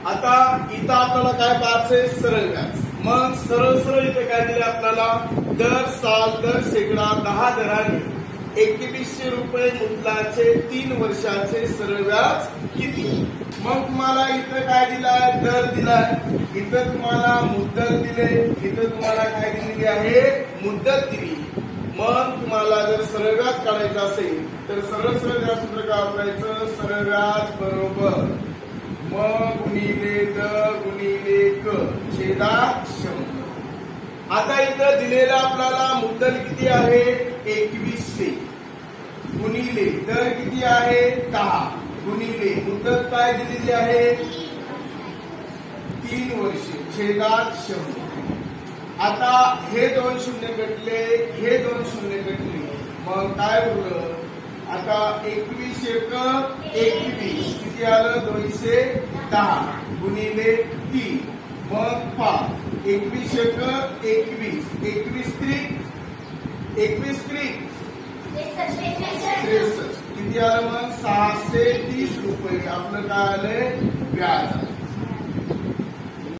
आता इथं आपल्याला काय पाहायचंय, सरळ व्याज. मग सरळ सरळ इथे काय दिले आपल्याला, दर साल दर शेकडा 10 दरांनी 2100 रुपये मुद्दलाचे 3 वर्षाचे सरळ व्याज किती. मग तुम्हाला इथं काय दिलाय, दर दिलाय, इथं तुम्हाला मुद्दल दिले, इथं तुम्हाला काय दिलेली आहे, मुद्दत दिली. मग तुम्हाला जर सरळ व्याज काढायचं असेल तर सरळ सरळ व्याज सूत्र काय वापरायचं, सरळ व्याज बरोबर म गुणिले द गुणिले क छेदात 100. आता इथं दिलेला आपल्याला मुद्दल किती आहे, 2100 गुणिले दर किती आहे, 10 गुणिले मुद्दत काय दिलेली आहे, 3 वर्षे छेदात 100. आता हे 2 शून्य कटले, हे 2 शून्य कटले, मग काय उरलं, आता 21 एक 21 किती आलं, 210 गुणिले 3 मग 5, 21 एक 21, 21 त्रिक 63 किती आलं, मग 630 रुपये आपलं काय आलंय व्याज.